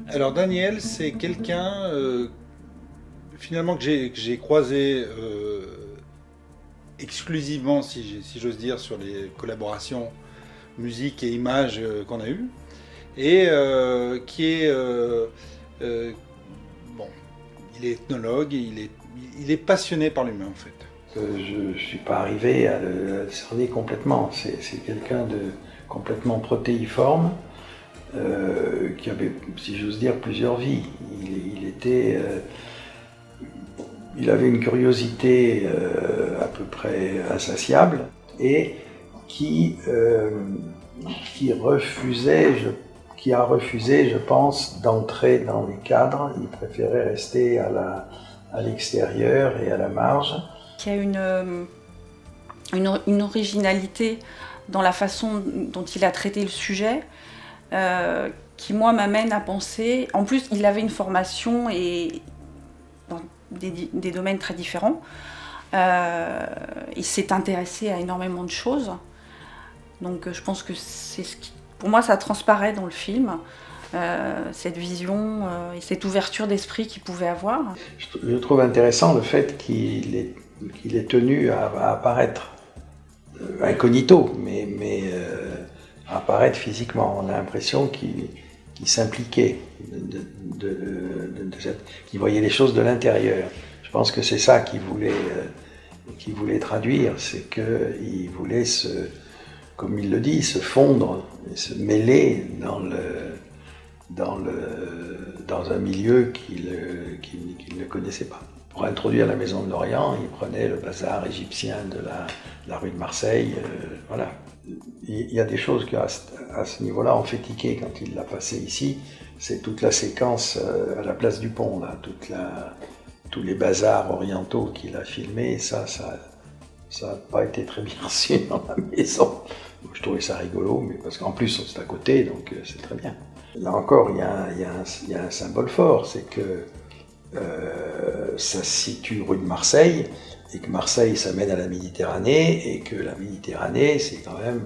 Alors Daniel, c'est quelqu'un finalement que j'ai croisé exclusivement, si j'ose dire, sur les collaborations musique et images qu'on a eues, et qui est euh, bon, il est ethnologue, il est passionné par l'humain en fait. Je ne suis pas arrivé à le cerner complètement. C'est quelqu'un de complètement protéiforme, qui avait, si j'ose dire, plusieurs vies. Il avait une curiosité à peu près insatiable et qui, euh, qui refusait, qui a refusé, je pense, d'entrer dans les cadres. Il préférait rester à l'extérieur et à la marge. Il y a une originalité dans la façon dont il a traité le sujet, qui moi m'amène à penser. En plus, il avait une formation et dans des domaines très différents. Il s'est intéressé à énormément de choses. Donc je pense que c'est ce qui, pour moi, ça transparaît dans le film. Cette vision et cette ouverture d'esprit qu'il pouvait avoir. Je trouve intéressant le fait qu'il est tenu à apparaître incognito, mais apparaître physiquement. On a l'impression qu'il s'impliquait, qu'il voyait les choses de l'intérieur. Je pense que c'est ça qu'il voulait traduire, c'est qu'il voulait comme il le dit, se fondre, se mêler dans un milieu qu'il ne connaissait pas. Pour introduire la Maison de l'Orient, il prenait le bazar égyptien de la rue de Marseille. Voilà. Il y a des choses qui, à ce niveau-là, ont fait tiquer quand il l'a passé ici. C'est toute la séquence à la place du pont, là, tous les bazars orientaux qu'il a filmés. Ça n'a pas été très bien reçu dans la maison. Je trouvais ça rigolo, mais parce qu'en plus, c'est à côté, donc c'est très bien. Là encore, il y a un symbole fort, c'est que ça se situe rue de Marseille, et que Marseille, ça mène à la Méditerranée, et que la Méditerranée, c'est quand même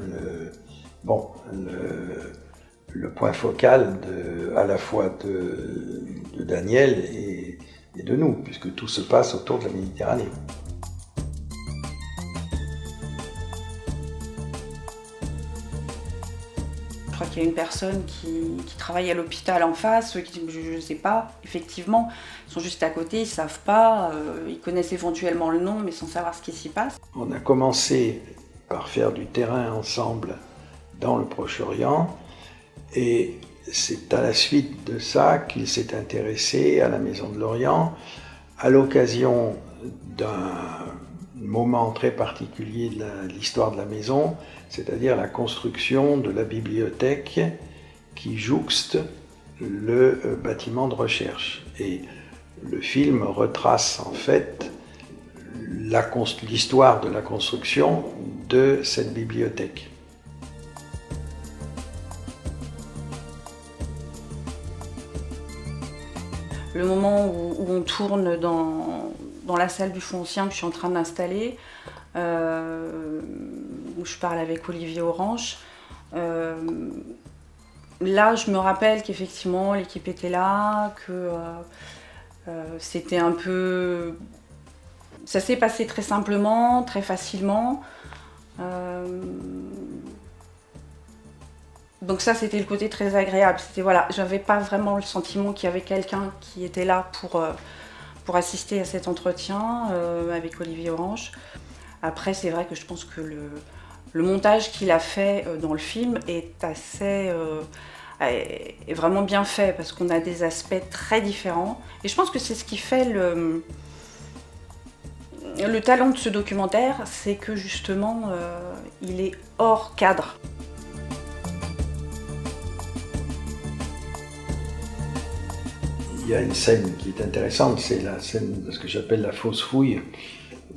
le point focal à la fois de Daniel et de nous, puisque tout se passe autour de la Méditerranée. Je crois qu'il y a une personne qui travaille à l'hôpital en face, qui dit je ne sais pas, effectivement, ils sont juste à côté, ils ne savent pas, ils connaissent éventuellement le nom, mais sans savoir ce qui s'y passe. On a commencé par faire du terrain ensemble dans le Proche-Orient, et c'est à la suite de ça qu'il s'est intéressé à la Maison de l'Orient, à l'occasion d'un moment très particulier de l'histoire de la maison, c'est-à-dire la construction de la bibliothèque qui jouxte le bâtiment de recherche. Et le film retrace en fait l'histoire de la construction de cette bibliothèque. Le moment où on tourne dans la salle du foncien que je suis en train d'installer, où je parle avec Olivier Orange, là je me rappelle qu'effectivement l'équipe était là, que c'était un peu... Ça s'est passé très simplement, très facilement. Donc ça, c'était le côté très agréable. C'était voilà, j'avais pas vraiment le sentiment qu'il y avait quelqu'un qui était là pour assister à cet entretien avec Olivier Orange. Après, c'est vrai que je pense que le montage qu'il a fait dans le film est est vraiment bien fait parce qu'on a des aspects très différents. Et je pense que c'est ce qui fait le talent de ce documentaire, c'est que justement, il est hors cadre. Il y a une scène qui est intéressante, c'est la scène de ce que j'appelle la fausse fouille,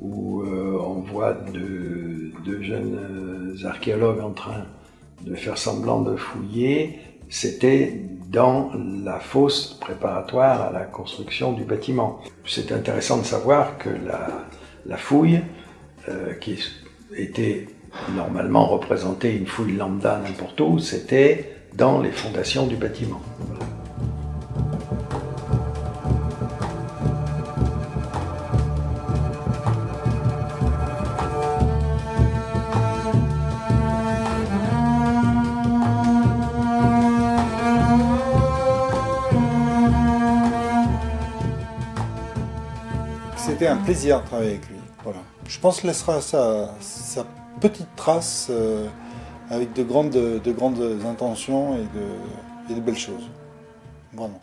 où on voit deux jeunes archéologues en train de faire semblant de fouiller. C'était dans la fosse préparatoire à la construction du bâtiment. C'est intéressant de savoir que la fouille, qui était normalement représentée une fouille lambda n'importe où, c'était dans les fondations du bâtiment. Voilà. été un plaisir de travailler avec lui. Voilà. Je pense qu'il laissera sa petite trace avec de grandes intentions et de belles choses. Vraiment.